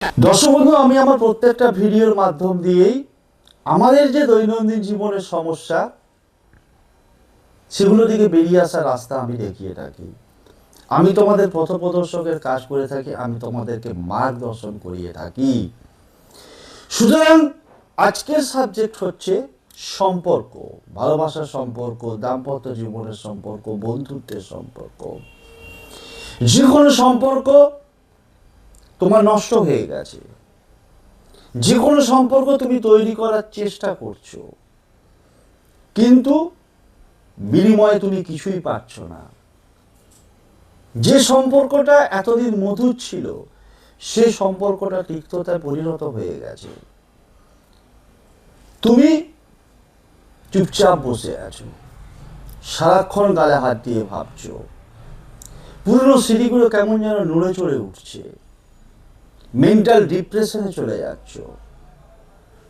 দর্শক বন্ধু, আমি আমার প্রত্যেকটা ভিডিওর মাধ্যম দিয়েই আমাদের যে দৈনন্দিন জীবনের সমস্যা সেগুলো থেকে বেরিয়ে আসার রাস্তা আমি দেখিয়ে থাকি। আমি তোমাদের পথপ্রদর্শকের কাজ করে থাকি, আমি তোমাদেরকে মার্গদর্শন করিয়ে থাকি। সুতরাং আজকের সাবজেক্ট হচ্ছে সম্পর্ক, ভালোবাসার সম্পর্ক, দাম্পত্য জীবনের সম্পর্ক, বন্ধুত্বের সম্পর্ক। যে কোনো সম্পর্ক তোমার নষ্ট হয়ে গেছে, যে কোনো সম্পর্ক তুমি তৈরি করার চেষ্টা করছো, কিন্তু বিনিময়ে তুমি কিছুই পাচ্ছ না। যে সম্পর্কটা এতদিন মধুর ছিল সে সম্পর্কটা তিক্ততায় পরিণত হয়ে গেছে। তুমি চুপচাপ বসে আছো, সারাক্ষণ গালে হাত দিয়ে ভাবছো, পুরনো স্মৃতিগুলো কেমন যেন নড়ে চড়ে উঠছে, মেন্টাল ডিপ্রেশনে চলে যাচ্ছ,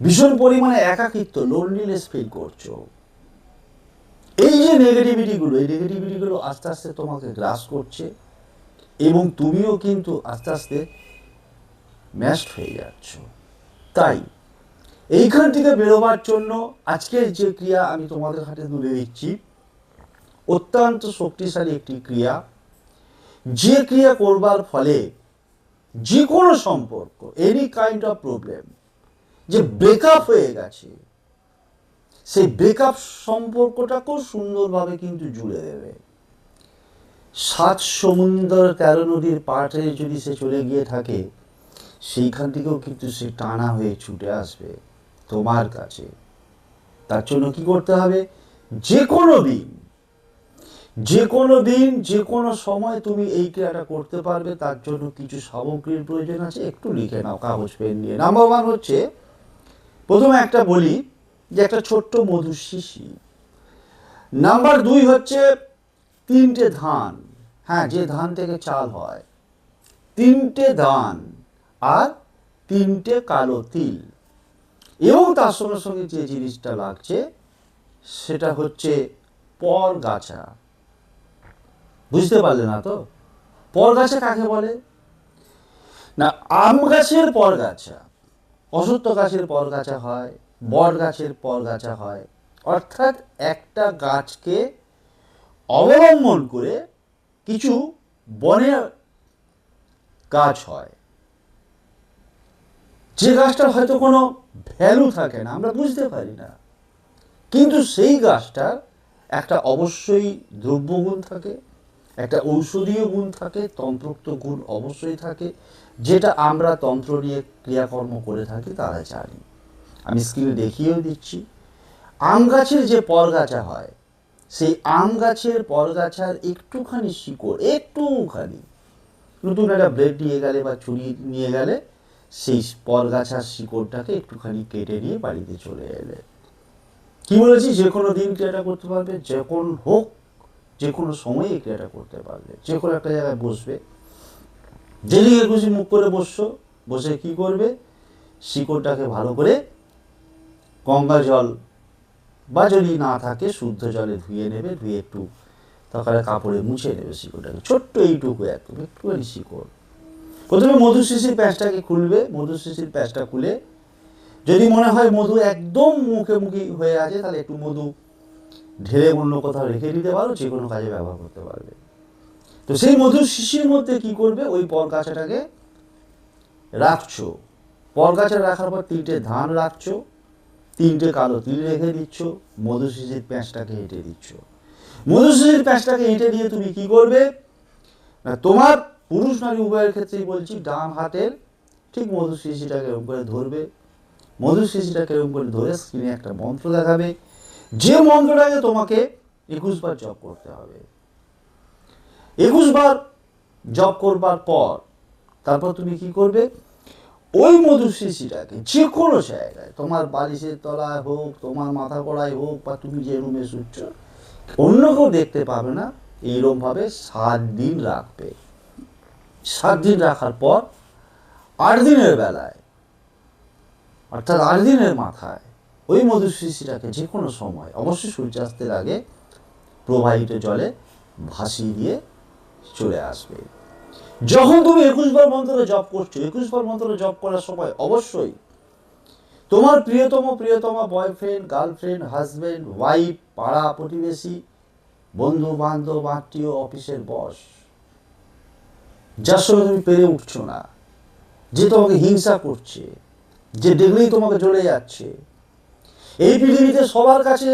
ভীষণ পরিমাণে একাকিত্ব, লোনলিনেস ফিল করছো। এই যে নেগেটিভিটিগুলো, এই নেগেটিভিটিগুলো আস্তে আস্তে তোমাকে গ্রাস করছে এবং তুমিও কিন্তু আস্তে আস্তে ম্যাশড হয়ে যাচ্ছ। তাই এইখান থেকে বেরোবার জন্য আজকের যে ক্রিয়া আমি তোমাদের হাতে তুলে দিচ্ছি অত্যন্ত শক্তিশালী একটি ক্রিয়া, যে ক্রিয়া করবার ফলে যে কোনো সম্পর্ক, এনি কাইন্ড অফ প্রবলেম যে ব্রেকআপ হয়ে গেছে, সেই ব্রেকআপ সম্পর্কটাকেও সুন্দরভাবে কিন্তু জুড়ে দেবে। 7 সমুদ্র 13 নদীর পাড়ে যদি সে চলে গিয়ে থাকে, সেইখান থেকেও কিন্তু সে টানা হয়ে ছুটে আসবে তোমার কাছে। তার জন্য কি করতে হবে? যে কোনো দিন, যে কোনো দিন, যে কোনো সময় তুমি এই ক্রিয়াটা করতে পারবে। তার জন্য কিছু সামগ্রীর প্রয়োজন আছে, একটু লিখে নাও কাগজ পেন নিয়ে। নাম্বার 1 হচ্ছে, প্রথমে একটা বলি যে একটা ছোট্ট মধুর শিশি। নাম্বার 2 হচ্ছে 3টে ধান, হ্যাঁ, যে ধান থেকে চাল হয়, 3টে ধান আর 3টে কালো তিল। এবং তার সঙ্গে সঙ্গে যে জিনিসটা লাগছে সেটা হচ্ছে পরগাছা। বুঝতে পারলে না তো? পরগাছা কাকে বলে না? আম গাছের পরগাছা, অশ্বত্থ গাছের পরগাছা হয়, বট গাছের পরগাছা হয়। অর্থাৎ একটা গাছকে অবলম্বন করে কিছু বনের গাছ হয়, যে গাছটা হয়তো কোনো ভ্যালু থাকে না, আমরা বুঝতে পারি না, কিন্তু সেই গাছটার একটা অবশ্যই দ্রব্যগুণ থাকে, একটা ঔষধীয় গুণ থাকে, তন্ত্রোক্ত গুণ অবশ্যই থাকে, যেটা আমরা তন্ত্র নিয়ে ক্রিয়াকর্ম করে থাকি তারা জানি। আমি স্ক্রিনে দেখিয়েও দিচ্ছি। আম গাছের যে পরগাছা হয়, সেই আম গাছের পরগাছার একটুখানি শিকড়, একটুখানি নতুন একটা ব্লেড নিয়ে গেলে বা ছুরি নিয়ে গেলে সেই পরগাছার শিকড়টাকে একটুখানি কেটে নিয়ে বাড়িতে চলে এলে, কি বলেছি, যে কোনো দিন ক্রিয়াটা করতে পারবে, যখন হোক, যে কোনো সময় এই ক্রিয়াটা করতে পারবে। যে কোনো একটা জায়গায় বসবে, যেদিকে খুশি মুখ করে বসছো, বসে কি করবে, শিকড়টাকে ভালো করে গঙ্গা জল বা যদি না থাকে শুদ্ধ জলে ধুয়ে নেবে, ধুয়ে একটু তারপরে কাপড়ে মুছে নেবে শিকড়টাকে, ছোট্ট এইটুকু একটুখানি শিকড়। প্রথমে মধু শিশির প্যাঁচটাকে খুলবে, মধু শিশির প্যাঁচটা খুলে যদি মনে হয় মধু একদম মুখোমুখি হয়ে আছে, তাহলে একটু মধু ঢেলে অন্য কোথাও রেখে দিতে পারো, যে কোনো কাজে ব্যবহার করতে পারবে। তো সেই মধুর শিশির মধ্যে কি করবে, ওই পরগাছাটাকে রাখছো। পরগাছা রাখার পর 3টে ধান রাখছো, 3টে কালো তিল রেখে দিচ্ছ, মধু শিশির প্যাঁচটাকে হেঁটে দিচ্ছ। মধু শিশির প্যাঁচটাকে হেঁটে দিয়ে তুমি কি করবে না, তোমার পুরুষ নারী উভয়ের ক্ষেত্রেই বলছি, ডান হাতের ঠিক মধু শিশিটাকে এরকম করে ধরবে, মধু শিশিটাকে এরকম করে ধরে স্ক্রিনে একটা মন্ত্র দেখাবে, যে মন্ত্রটাকে তোমাকে 21 বার জপ করতে হবে। 21 বার জপ করবার পর তারপর তুমি কি করবে, ওই মধু শিশিটাকে যে কোনো জায়গায়, তোমার বালিশের তলায় হোক, তোমার মাথা কড়ায় হোক, বা তুমি যে রুমে শুচ্ছ, অন্য কেউ দেখতে পাবে না, এইরকমভাবে 7 দিন রাখবে। 7 দিন রাখার পর 8 দিনের বেলায়, অর্থাৎ 8 দিনের মাথায় ওই মধু শিশিটাকে যে কোনো সময়, অবশ্যই সূর্যাস্তের আগে, প্রবাহিত জলে ভাসিয়ে দিয়ে চলে আসবে। যখন তুমি 21 বার মন্ত্রে জপ করছো, 21 বার মন্ত্রে জপ করার সময় অবশ্যই তোমার প্রিয়তমা বয়ফ্রেন্ড, গার্লফ্রেন্ড, হাজব্যান্ড, ওয়াইফ, পাড়া প্রতিবেশী, বন্ধু বান্ধব, আত্মীয়, অফিসের বস, যার সঙ্গে তুমি পেরে উঠছো না, যে তোমাকে হিংসা করছে, যে ডিগ্রি তোমাকে চলে যাচ্ছে, এই পৃথিবীতে সবার কাছে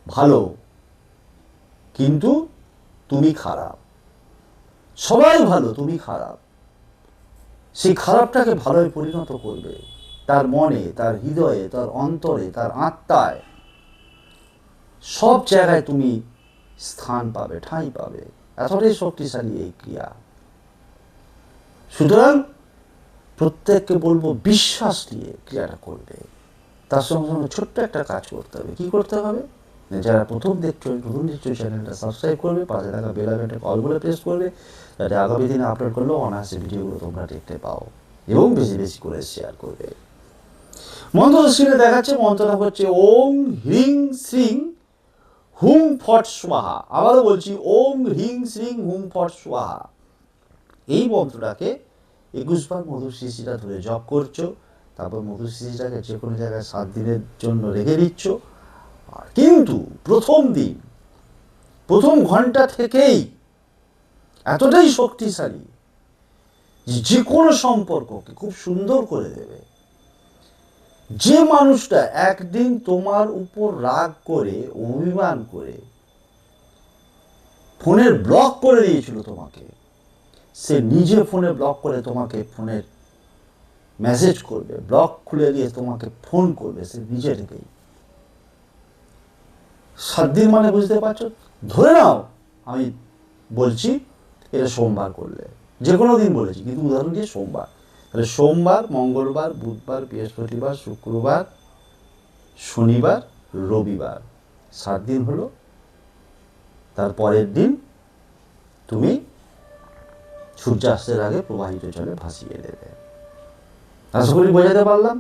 ভালো কিন্তু তুমি খারাপ, সবাই ভালো তুমি খারাপ, সেই খারাপটাকে ভালোয় পরিণত করবে, তার মনে, তার হৃদয়ে, তার অন্তরে, তার আত্মায়, সব জায়গায় তুমি স্থান পাবে, ঠাঁই পাবে। এতটাই শক্তিশালী এই ক্রিয়া। সুতরাং প্রত্যেককে বলবো বিশ্বাস দিয়ে ক্রিয়াটা করবে। তার সঙ্গে সঙ্গে ছোট্ট একটা কাজ করতে হবে। কি করতে হবে? যারা প্রথম দেখছো চ্যানেলটা সাবস্ক্রাইব করবে, পাশে থাকা বেল আইকনটা কল করে প্রেস করবে, যাতে আগামী দিনে আপলোড করলেও অনায়াসে ভিডিওগুলো তোমরা দেখতে পাও, এবং বেশি বেশি করে শেয়ার করবে। মন্ত্র স্ক্রিনে দেখাচ্ছে, মন্ত্রটা হচ্ছে ওং হ্রিং শ্রিং হুম ফট স্বাহা। আবারও বলছি, ওং হ্রিং শ্রিং হুম ফট স্বাহা। এই মন্ত্রটাকে 21 বার মধুর শিশিটা ধরে জপ করছো, তারপর মধুর শিশিটাকে যে কোনো জায়গায় 7 দিনের জন্য রেখে দিচ্ছ। আর কিন্তু প্রথম দিন, প্রথম ঘন্টা থেকেই এতটাই শক্তিশালী যে কোনো সম্পর্ককে খুব সুন্দর করে দেবে। যে মানুষটা একদিন তোমার উপর রাগ করে, অভিমান করে ফোনের ব্লক করে দিয়েছিল তোমাকে, সে নিজে ফোনে ব্লক করে তোমাকে ফোনের মেসেজ করবে, ব্লক খুলে দিয়ে তোমাকে ফোন করবে, সে নিজে থেকেই। 7 দিন মানে বুঝতে পারছো? ধরে নাও আমি বলছি এটা সোমবার করলে, যে কোনো দিন বলেছি কিন্তু উদাহরণ দিয়ে সোমবার, তাহলে সোমবার, মঙ্গলবার, বুধবার, বৃহস্পতিবার, শুক্রবার, শনিবার, রবিবার, 7 দিন হলো। তার পরের দিন তুমি সূর্যাস্তের আগে প্রবাহিত জলে ভাসিয়ে দেবে। আশা করি বোঝাতে পারলাম।